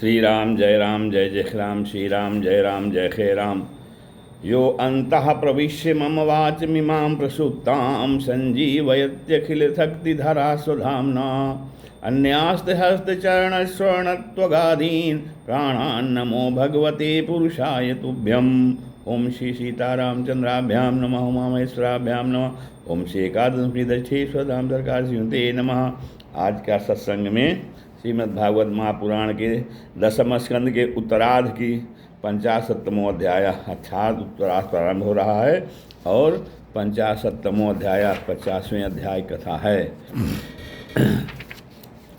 श्री राम जय जय राम, श्री राम जय खे राम। यो अंतः प्रविश्य मम वाचमिमां प्रसुप्तां संजीवयत्यखिलशक्तिधरा स्वधाम्ना अन्यास्तहस्तचरणस्वर्णत्वगादीन् प्राणान् नमो भगवते पुरुषाय तुभ्यम्। ओम श्री सीतारामचंद्राभ्यां नमः, उमामहेश्वराभ्यां नमः, ओम श्री एकादशीदक्षेश्वरधाम सरकार श्रीमते नमः। आज का सत्संग में श्रीमद्भागवत महापुराण के 10वें स्कंद के उत्तरार्ध की 50वां अध्याय अर्थात उत्तरार्ध प्रारंभ हो रहा है और 50वां अध्याय 50वें अध्याय कथा है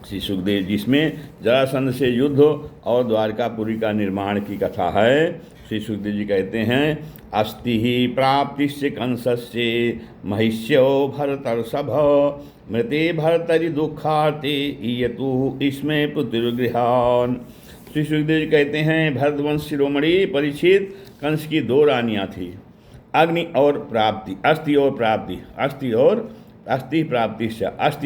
श्री सुखदेव, जिसमें जरासंध से युद्ध और द्वारकापुरी का निर्माण की कथा है। श्री सुखदेव जी कहते हैं, अस्ति ही प्राप्तिश्च कंसस्य महिष्यो भरतर्षभ मृते भरतरि दुखार्ते ईयतु इसमें पुत्रगृहान। श्री सुखदेव जी कहते हैं, भरतवंश शिरोमणि परीक्षित कंस की 2 रानियाँ थी, अग्नि और प्राप्ति, अस्थि और प्राप्ति, अस्थि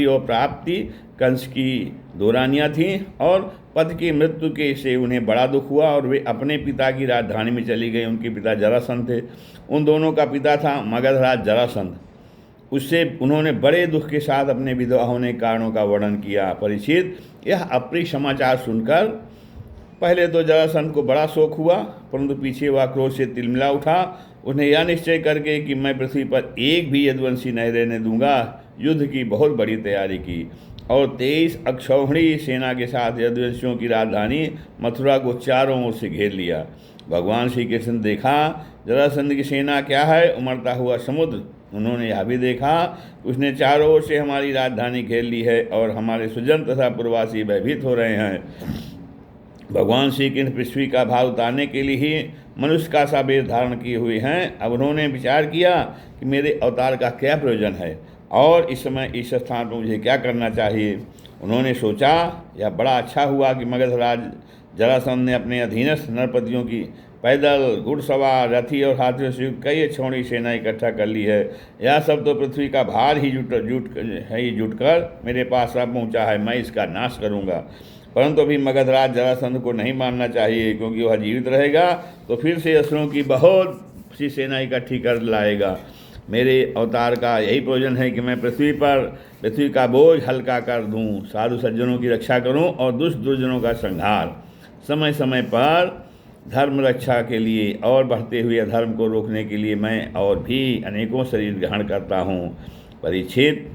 और प्राप्ति कंस की 2 रानियाँ थीं और पति की मृत्यु के से उन्हें बड़ा दुख हुआ और वे अपने पिता की राजधानी में चली गई। उनके पिता जरासंध थे। उन दोनों का पिता था मगधराज जरासंध। उससे उन्होंने बड़े दुख के साथ अपने विधवा होने के कारणों का वर्णन किया। परीक्षित यह अप्रिय समाचार सुनकर पहले तो जरासंध को बड़ा शोक हुआ, परंतु पीछे वह क्रोध से तिलमिला उठा। उन्हें यह निश्चय करके कि मैं पृथ्वी पर एक भी यदुवंशी नहीं रहने दूंगा, युद्ध की बहुत बड़ी तैयारी की और 23 अक्षौहिणी सेना के साथ यदुवंशियों की राजधानी मथुरा को चारों ओर से घेर लिया। भगवान श्री कृष्ण ने देखा जरासंध की सेना क्या है, उमड़ता हुआ समुद्र। उन्होंने यह भी देखा उसने चारों ओर से हमारी राजधानी घेर ली है और हमारे सुजन तथा पूर्ववासी भयभीत हो रहे हैं। भगवान श्री कृष्ण पृथ्वी का भार उतारने के लिए ही मनुष्य का सा वेश धारण किए हुए हैं। अब उन्होंने विचार किया कि मेरे अवतार का क्या प्रयोजन है और इस समय इस स्थान पर मुझे क्या करना चाहिए। उन्होंने सोचा यह बड़ा अच्छा हुआ कि मगधराज जरासंध ने अपने अधीनस्थ नरपतियों की पैदल, घुड़सवार, रथी और हाथियों से कई अक्षौहिणी सेना इकट्ठा कर ली है। यह सब तो पृथ्वी का भार ही जुटकर मेरे पास अब पहुँचा है। मैं इसका नाश करूँगा, परंतु अभी मगधराज जरासंध को नहीं मानना चाहिए, क्योंकि वह जीवित रहेगा तो फिर से असुरों की बहुत सी सेना इकट्ठी कर लाएगा। मेरे अवतार का यही प्रयोजन है कि मैं पृथ्वी का बोझ हल्का कर दूं, साधु सज्जनों की रक्षा करूं और दुष्ट दुर्जनों का संहार। समय समय पर धर्म रक्षा के लिए और बढ़ते हुए अधर्म को रोकने के लिए मैं और भी अनेकों शरीर ग्रहण करता हूं। परीक्षित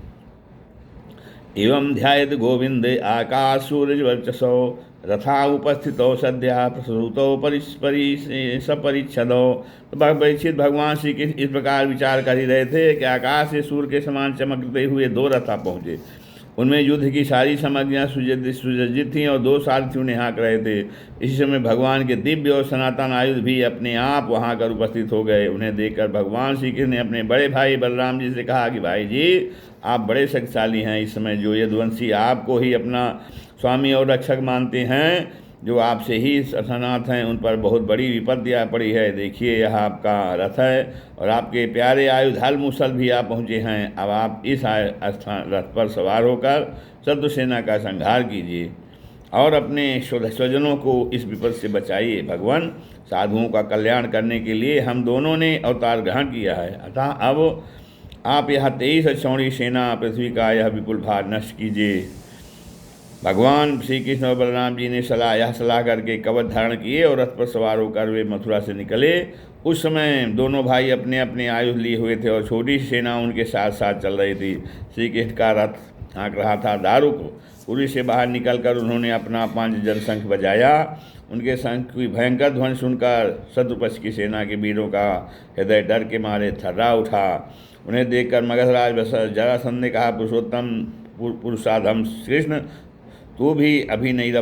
एवं ध्यायत गोविंद आकाश सूरज वर्चसो रथा उपस्थितो सद्या प्रसूतो सपरिच्छदो। तो परीक्षित भगवान श्री कृष्ण इस प्रकार विचार कर ही रहे थे कि आकाश से सूर्य के समान चमकते हुए 2 रथा पहुँचे। उनमें युद्ध की सारी सामग्रियाँ सुसज्जित थीं और 2 सारथी उन्हें हाँक रहे थे। इसी समय भगवान के दिव्य और सनातन आयुध भी अपने आप वहाँ कर उपस्थित हो गए। उन्हें देखकर भगवान श्री कृष्ण ने अपने बड़े भाई बलराम जी से कहा कि भाई जी, आप बड़े शक्तिशाली हैं। इस समय जो यदुवंशी आपको ही अपना स्वामी और रक्षक मानते हैं, जो आपसे ही सनाथ हैं, उन पर बहुत बड़ी विपत्ति आ पड़ी है। देखिए यह आपका रथ है और आपके प्यारे आयुध हल मुसल भी आप पहुँचे हैं। अब आप इस रथ पर सवार होकर शत्रु सेना का संहार कीजिए और अपने स्वजनों को इस विपद से बचाइए। भगवान साधुओं का कल्याण करने के लिए हम दोनों ने अवतार ग्रहण किया है, अतः अब आप यह 23 अक्षौहिणी सेना पृथ्वी का यह विपुल भार नष्ट कीजिए। भगवान श्री कृष्ण और बलराम जी ने यह सलाह करके कवच धारण किए और रथ पर सवार होकर वे मथुरा से निकले। उस समय दोनों भाई अपने अपने आयुध लिए हुए थे और छोटी सेना उनके साथ साथ चल रही थी। श्री कृष्ण का रथ हाँक रहा था दारुक। पुरी से बाहर निकलकर उन्होंने अपना 5 जनशंख बजाया। उनके शंख की भयंकर ध्वनि सुनकर शत्रुपक्ष की सेना के वीरों का हृदय डर के मारे थर्रा उठा। उन्हें देखकर मगधराज जरासंध ने कहा, पुरुषोत्तम पुरुषाधम कृष्ण, तू भी अभी मेरा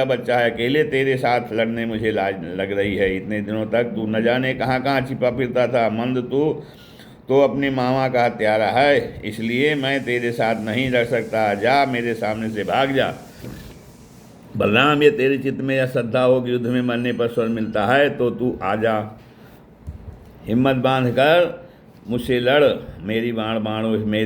बच्चा है, अकेले तेरे साथ लड़ने मुझे लाज लग रही है। इतने दिनों तक तू न जाने कहाँ कहाँ छिपा फिरता था। मंद तू तो अपने मामा का हत्यारा है, इसलिए मैं तेरे साथ नहीं लड़ सकता। जा, मेरे सामने से भाग जा। बलराम, ये तेरे चित्त में यह श्रद्धा हो कि युद्ध में मरने पर स्वर्ग मिलता है तो तू आ जा। हिम्मत बांध कर मुझसे लड़, मेरे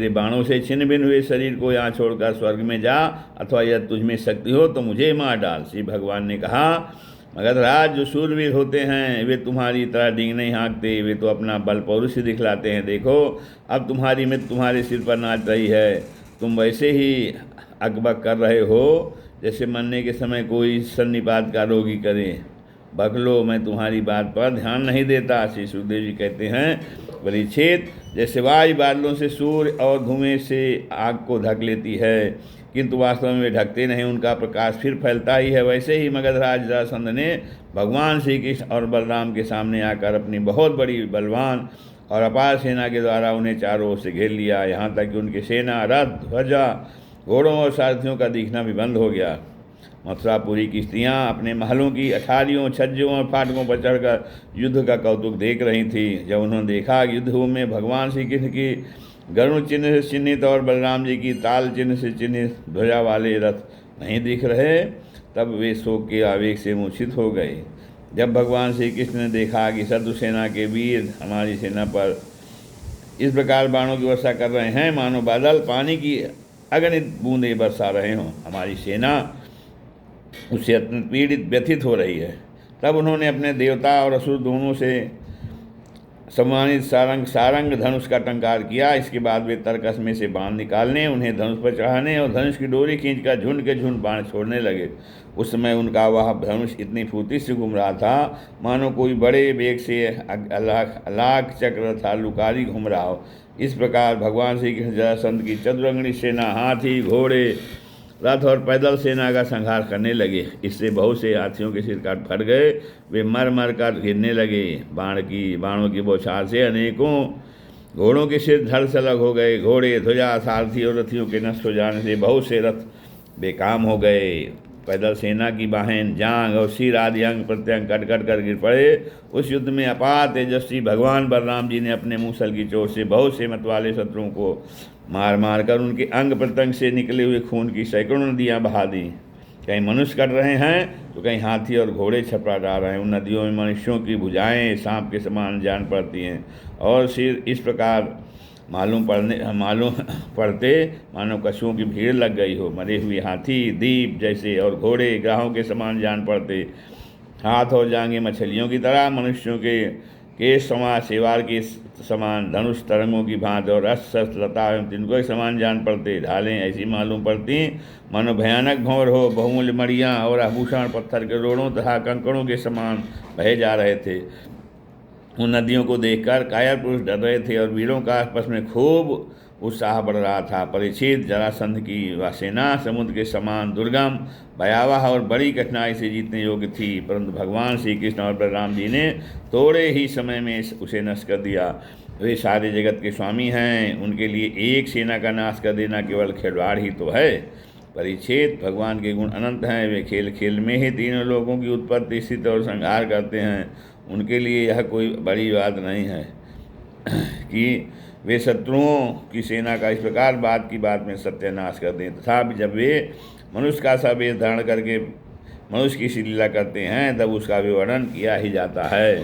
बाणों से छिन्न भिन्न हुए शरीर को यहाँ छोड़कर स्वर्ग में जा, अथवा यदि तुझ में शक्ति हो तो मुझे मार डाल। श्री भगवान ने कहा, मगधराज, जो शूरवीर होते हैं वे तुम्हारी तरह डींग नहीं हाँकते, वे तो अपना बल पौरुष दिखलाते हैं। देखो, अब तुम्हारी मृत्यु तुम्हारे सिर पर नाच रही है। तुम वैसे ही अकबक कर रहे हो जैसे मरने के समय कोई सन्निपात का रोगी करे। बकलो, मैं तुम्हारी बात पर ध्यान नहीं देता। श्री सुखदेव जी कहते हैं, परीक्षित, जैसे वायु बादलों से सूर्य और धुएं से आग को ढक लेती है, किंतु वास्तव में वे ढकते नहीं, उनका प्रकाश फिर फैलता ही है, वैसे ही मगधराज जरासंध ने भगवान श्री कृष्ण और बलराम के सामने आकर अपनी बहुत बड़ी बलवान और अपार सेना के द्वारा उन्हें चारों ओर से घेर लिया, यहाँ तक कि उनकी सेना, रथ, ध्वजा, घोड़ों और सारथियों का दिखना भी बंद हो गया। मथुरापुरी की स्त्रियाँ अपने महलों की अठारियों, छज्जों और फाटकों पर चढ़कर युद्ध का कौतुक देख रही थी। जब उन्होंने देखा कि युद्ध में भगवान श्री कृष्ण की गरुड़ चिन्ह से चिन्हित और बलराम जी की ताल चिन्ह से चिन्हित ध्वजा वाले रथ नहीं दिख रहे, तब वे शोक के आवेग से मूर्छित हो गए। जब भगवान श्री कृष्ण ने देखा कि शत्रु सेना के वीर हमारी सेना पर इस प्रकार बाणों की वर्षा कर रहे हैं मानो बादल पानी की अगणित बूंदें बरसा रहे हों, हमारी सेना उससे अत्यंत पीड़ित व्यथित हो रही है, तब उन्होंने अपने देवता और असुर दोनों से सम्मानित सारंग धनुष का टंकार किया। इसके बाद वे तरकस में से बाण निकालने, उन्हें धनुष पर चढ़ाने और धनुष की डोरी खींचकर झुंड के झुंड बाण छोड़ने लगे। उस समय उनका वह धनुष इतनी फुर्ती से घूम रहा था मानो कोई बड़े वेग से अलाक चक्र था लुकारी घूम रहा हो। इस प्रकार भगवान श्री कृष्ण जरासंध की चतुरंगनी सेना हाथी, घोड़े, रथ और पैदल सेना का संहार करने लगे। इससे बहुत से हाथियों के सिर काट फट गए, वे मर मर कर गिरने लगे। बाणों की बौछार से अनेकों घोड़ों के सिर धड़ से अलग हो गए। घोड़े, ध्वजा, सारथी और रथियों के नष्ट हो जाने से बहुत से रथ बेकाम हो गए। पैदल सेना की बाहें, जांग और सिर आदि अंग प्रत्यंग कट कट कर गिर पड़े। उस युद्ध में अपार तेजस्वी भगवान बलराम जी ने अपने मूसल की चोट से बहुत से मतवाले शत्रुओं को मार मार कर उनके अंग प्रत्यंग से निकले हुए खून की सैकड़ों नदियाँ बहा दी। कहीं मनुष्य कट रहे हैं तो कहीं हाथी और घोड़े छपड़ा डाल रहे हैं। उन नदियों में मनुष्यों की भुजाएं सांप के समान जान पड़ती हैं और सिर इस प्रकार मालूम पड़ते मानो कछुओं की भीड़ लग गई हो। मरे हुए हाथी, दीप जैसे और घोड़े ग्राहों के समान जान पड़ते। हाथ और जांघें मछलियों की तरह, मनुष्यों के केश समान, सेवार के समान, धनुष तरंगों की भांति और रस शस्त्र लता एवं तिनको के समान जान पड़ते। ढालें ऐसी मालूम पड़ती मानो भयानक भंवर हो। बहुमूल्य मड़ियाँ और आभूषण पत्थर के रोड़ों तथा कंकड़ों के समान बहे जा रहे थे। उन नदियों को देखकर कायर पुरुष डर रहे थे और वीरों का आपस में खूब उत्साह बढ़ रहा था। परीक्षित, जरासंध की वह सेना समुद्र के समान दुर्गम, भयावह और बड़ी कठिनाई से जीतने योग्य थी, परंतु भगवान श्री कृष्ण और बलराम जी ने थोड़े ही समय में उसे नष्ट कर दिया। वे सारे जगत के स्वामी हैं, उनके लिए एक सेना का नाश कर देना केवल खिलवाड़ ही तो है। परीक्षित, भगवान के गुण अनंत हैं, वे खेल खेल में ही तीनों लोगों की उत्पत्ति, स्थिति और संहार करते हैं। उनके लिए यह कोई बड़ी बात नहीं है कि वे शत्रुओं की सेना का इस प्रकार बात की बात में सत्यानाश कर दें। तथापि जब वे मनुष्य का सा वेश धारण करके मनुष्य की सी लीला करते हैं तब उसका विवरण किया ही जाता है।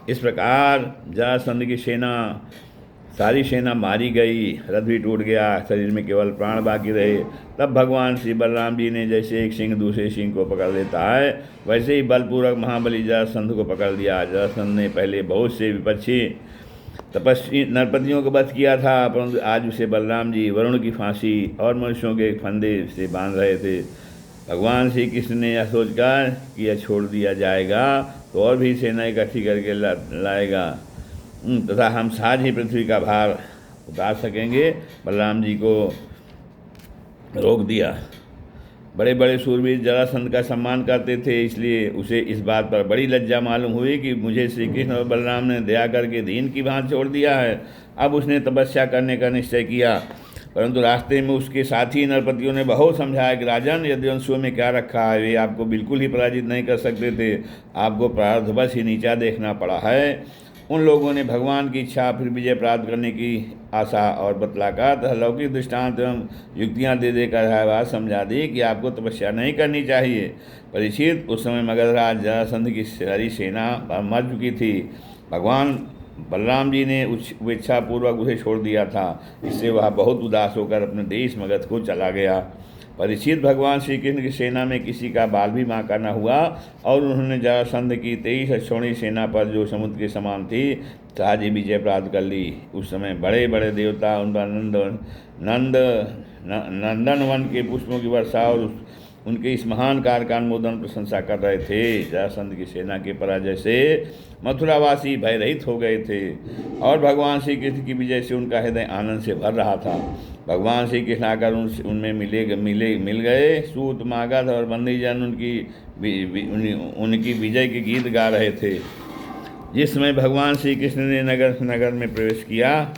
इस प्रकार जरासंध की सारी सेना मारी गई, रथ भी टूट गया, शरीर में केवल प्राण बाकी रहे। तब भगवान श्री बलराम जी ने जैसे एक सिंह दूसरे सिंह को पकड़ लेता है, वैसे ही बलपूर्वक महाबली जरासंध को पकड़ लिया। जरासंध ने पहले बहुत से विपक्षी तपस्वी नरपतियों को वध किया था, परंतु आज उसे बलराम जी वरुण की फांसी और मनुष्यों के फंदे से बांध रहे थे। भगवान श्री कृष्ण ने यह सोचकर कि यह छोड़ दिया जाएगा तो और भी सेना इकट्ठी करके लाएगा तथा हम साझ ही पृथ्वी का भार उतार सकेंगे, बलराम जी को रोक दिया। बड़े बड़े शूरवीर जरासंध का सम्मान करते थे, इसलिए उसे इस बात पर बड़ी लज्जा मालूम हुई कि मुझे श्री कृष्ण और बलराम ने दया करके दीन की भांति छोड़ दिया है। अब उसने तपस्या करने का निश्चय किया, परंतु रास्ते में उसके साथी नरपतियों ने बहुत समझाया कि राजन, यदुवंशियों में क्या रखा है, वे आपको बिल्कुल ही पराजित नहीं कर सकते थे, आपको प्रारब्धवश ही नीचा देखना पड़ा है। उन लोगों ने भगवान की इच्छा फिर विजय प्राप्त करने की आशा और बतलाकर तथा लौकिक दृष्टांत एवं युक्तियाँ दे देकर यह बात समझा दी कि आपको तपस्या नहीं करनी चाहिए। परीक्षित, उस समय मगधराज जरासंध की सारी सेना मर चुकी थी। भगवान बलराम जी ने उपेक्षापूर्वक उसे छोड़ दिया था। इससे वह बहुत उदास होकर अपने देश मगध को चला गया। परीक्षित भगवान श्री कृष्ण की सेना में किसी का बाल भी बांका न हुआ और उन्होंने जरासंध की 23 अक्षौणी सेना पर, जो समुद्र के समान थी, सहज विजय प्राप्त कर ली। उस समय बड़े बड़े देवता उन पर नंदनवन के पुष्पों की वर्षा और उनके इस महान कार्य का अनुमोदन प्रशंसा कर रहे थे। जरासंध की सेना के पराजय से मथुरावासी भयरहित हो गए थे और भगवान श्री कृष्ण की विजय से उनका हृदय आनंद से भर रहा था। भगवान श्री कृष्ण आकर उनमें मिल गए। सूत, मागध और बंदीजन उनकी विजय के गीत गा रहे थे। जिस समय भगवान श्री कृष्ण ने नगर में प्रवेश किया,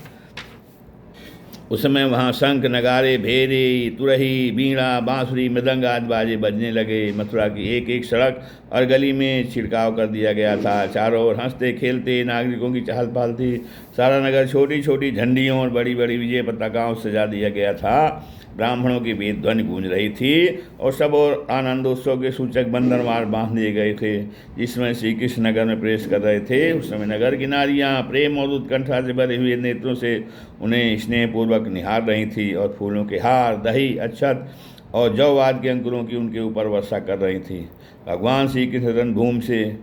उस समय वहाँ शंख, नगारे, भेरी, तुरही, बीणा, बांसुरी, मृदंग आदि बाजे बजने लगे। मथुरा की एक एक सड़क और गली में छिड़काव कर दिया गया था। चारों ओर हंसते खेलते नागरिकों की चहल पहल थी। सारा नगर छोटी छोटी झंडियों और बड़ी बड़ी विजय पताकाओं से सजा दिया गया था। ब्राह्मणों की वेद ध्वनि गूंज रही थी और सब और आनंदोत्सव के सूचक बंदरमार बांध दिए गए थे। जिस समय श्री कृष्ण नगर में प्रवेश कर रहे थे, उस समय नगर की नारियाँ प्रेम और उत्कंठा से भरे हुए नेत्रों से उन्हें स्नेहपूर्वक निहार रही थी और फूलों के हार, दही, अक्षत और जौवाद के अंकुरों की उनके ऊपर वर्षा कर रही थी। भगवान श्री कृष्ण रणभूमि से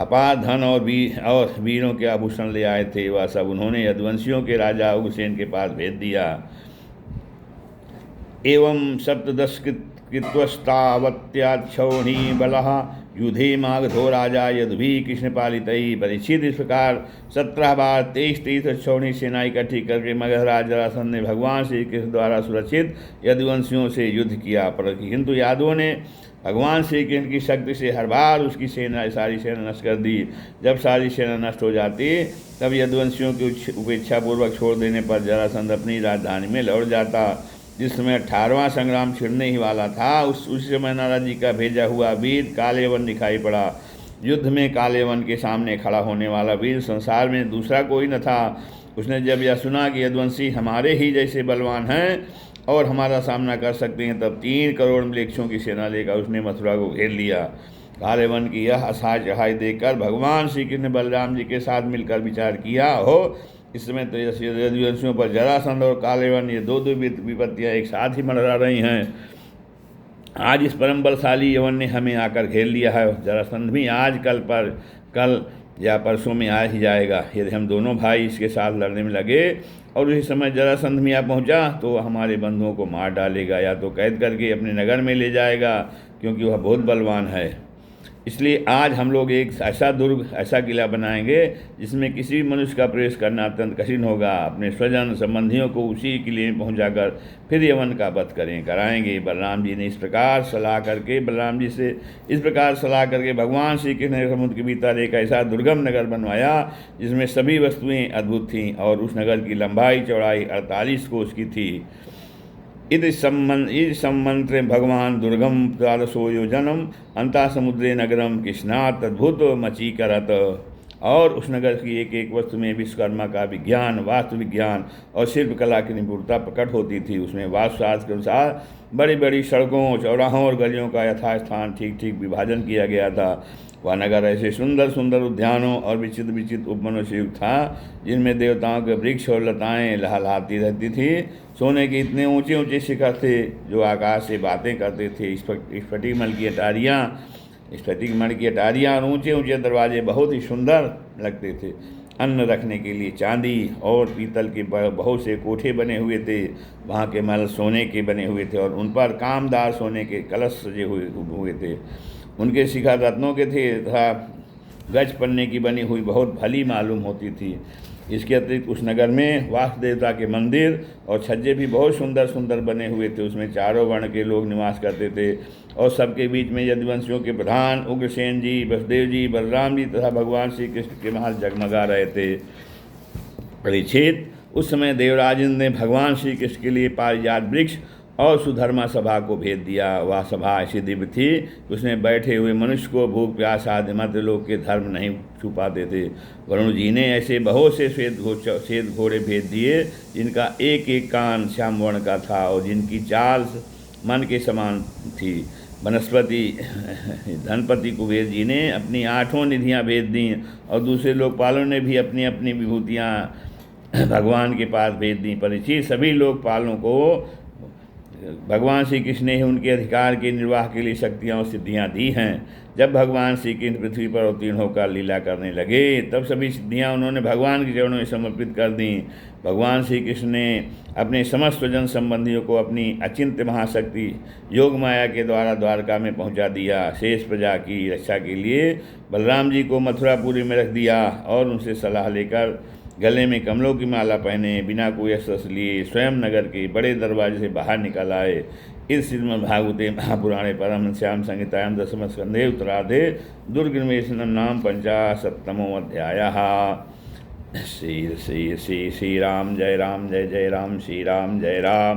अपार धन और वीरों के आभूषण ले आए थे। वह सब उन्होंने यदुवंशियों के राजा उग्रसेन के पास भेज दिया। एवं सप्तदश कृत्वस्तावत्याक्षौणी बलः युधे मागधो राजा यदुभी कृष्ण पालितई। परीक्षित इस प्रकार 17 बार 23 अक्षौणी सेना इकट्ठी करके मगध राज जरासंध ने भगवान श्री कृष्ण द्वारा सुरक्षित यदुवंशियों से युद्ध किया। परंतु यादवों ने भगवान श्री कृष्ण की शक्ति से हर बार उसकी सारी सेना नष्ट कर दी। जब सारी सेना नष्ट हो जाती, तब यदुवंशियों की उपेक्षापूर्वक छोड़ देने पर जरासंध अपनी राजधानी में लौट जाता। जिस समय 18वां संग्राम छिड़ने ही वाला था, उस समय नारद जी का भेजा हुआ वीर कालेवन दिखाई पड़ा। युद्ध में कालेवन के सामने खड़ा होने वाला वीर संसार में दूसरा कोई न था। उसने जब यह सुना कि यदुवंशी हमारे ही जैसे बलवान हैं और हमारा सामना कर सकते हैं, तब 3 करोड़ मलेच्छों की सेना लेकर उसने मथुरा को घेर लिया। कालेवन की यह असहाय चढ़ाई देखकर भगवान श्री कृष्ण ने बलराम जी के साथ मिलकर विचार किया, हो इस समय तो यदुवंशियों पर जरासंध और कालेवन, ये दो विपत्तियाँ एक साथ ही मंडरा रही हैं। आज इस परम बलशाली यवन ने हमें आकर घेर लिया है। जरासंध भी आज कल या परसों में आ ही जाएगा। यदि हम दोनों भाई इसके साथ लड़ने में लगे और उसी समय जरासंध में आ पहुँचा, तो हमारे बंधुओं को मार डालेगा या तो कैद करके अपने नगर में ले जाएगा, क्योंकि वह बहुत बलवान है। इसलिए आज हम लोग एक ऐसा दुर्ग, ऐसा किला बनाएंगे जिसमें किसी भी मनुष्य का प्रवेश करना अत्यंत कठिन होगा। अपने स्वजन संबंधियों को उसी किले में पहुंचाकर फिर यवन का वध कराएंगे। बलराम जी से इस प्रकार सलाह करके भगवान श्री कृष्ण ने समुद्र के भीतर एक ऐसा दुर्गम नगर बनवाया जिसमें सभी वस्तुएं अद्भुत थीं और उस नगर की लंबाई चौड़ाई 48 कोस की थी। इस सम्मंत्रे भगवान दुर्गम द्वादशो योजनम अंता समुद्रे नगरम कृष्णात् अद्भुत मचीकरत। और उस नगर की एक एक वस्तु में विश्वकर्मा का विज्ञान, वास्तु विज्ञान और शिल्पकला की निपुणता प्रकट होती थी। उसमें वास्तुशास्त्र के अनुसार बड़ी बड़ी सड़कों, चौराहों और गलियों का यथास्थान ठीक ठीक विभाजन किया गया था। वह नगर ऐसे सुंदर सुंदर उद्यानों और विचित्र विचित्र उपवनों से युक्त था, जिनमें देवताओं के वृक्ष और लताएँ लहलहाती रहती थी। सोने के इतने ऊंचे ऊंचे शिखर थे जो आकाश से बातें करते थे। स्फटिकमल की अटारियाँ और ऊंचे ऊंचे दरवाजे बहुत ही सुंदर लगते थे। अन्न रखने के लिए चांदी और पीतल के बहुत से कोठे बने हुए थे। वहाँ के महल सोने के बने हुए थे और उन पर कामदार सोने के कलश सजे हुए थे। उनके शिखर रत्नों के थे तथा गज पन्ने की बनी हुई बहुत भली मालूम होती थी। इसके अतिरिक्त उस नगर में वासुदेवता के मंदिर और छज्जे भी बहुत सुंदर सुंदर बने हुए थे। उसमें चारों वर्ण के लोग निवास करते थे और सबके बीच में यदुवंशियों के प्रधान उग्रसेन जी, वसुदेव जी, बलराम जी तथा भगवान श्री कृष्ण के महल जगमगा रहे थे। परीक्षित, उस समय देवराजेंद्र ने भगवान श्री कृष्ण के लिए पारिजात वृक्ष और सुधर्मा सभा को भेज दिया। वह सभा ऐसी दिव्य थी, उसमें बैठे हुए मनुष्य को भूख प्यास आदि मध्य लोक के धर्म नहीं छुपाते थे। वरुण जी ने ऐसे बहुत से श्वेत घोड़े भेज दिए जिनका एक एक कान श्याम वर्ण का था और जिनकी चाल मन के समान थी। वनस्पति धनपति कुबेर जी ने अपनी 8 निधियाँ भेज दी और दूसरे लोकपालों ने भी अपनी अपनी विभूतियाँ भगवान के पास भेज दी। परीक्षित, सभी लोकपालों को भगवान श्री कृष्ण ने उनके अधिकार के निर्वाह के लिए शक्तियाँ और सिद्धियाँ दी हैं। जब भगवान श्री कृष्ण पृथ्वी पर अवतीर्ण होकर लीला करने लगे तब सभी सिद्धियाँ उन्होंने भगवान के चरणों में समर्पित कर दी। भगवान श्री कृष्ण ने अपने समस्त जन संबंधियों को अपनी अचिंत्य महाशक्ति योग माया के द्वारा द्वारका में पहुंचा दिया। शेष प्रजा की रक्षा के लिए बलराम जी को मथुरापुरी में रख दिया और उनसे सलाह लेकर गले में कमलों की माला पहने बिना कोई अस्त्र लिए स्वयं नगर के बड़े दरवाजे से बाहर निकल आए। इस श्रीमद्भागवते महापुराणे परमहंस्यां संहितायां दशमस्कन्धे उत्तरार्धे दुर्गनिवेशनं नाम 50 अध्यायः। श्री श्री श्री श्री राम जय जय राम, श्री राम जय राम।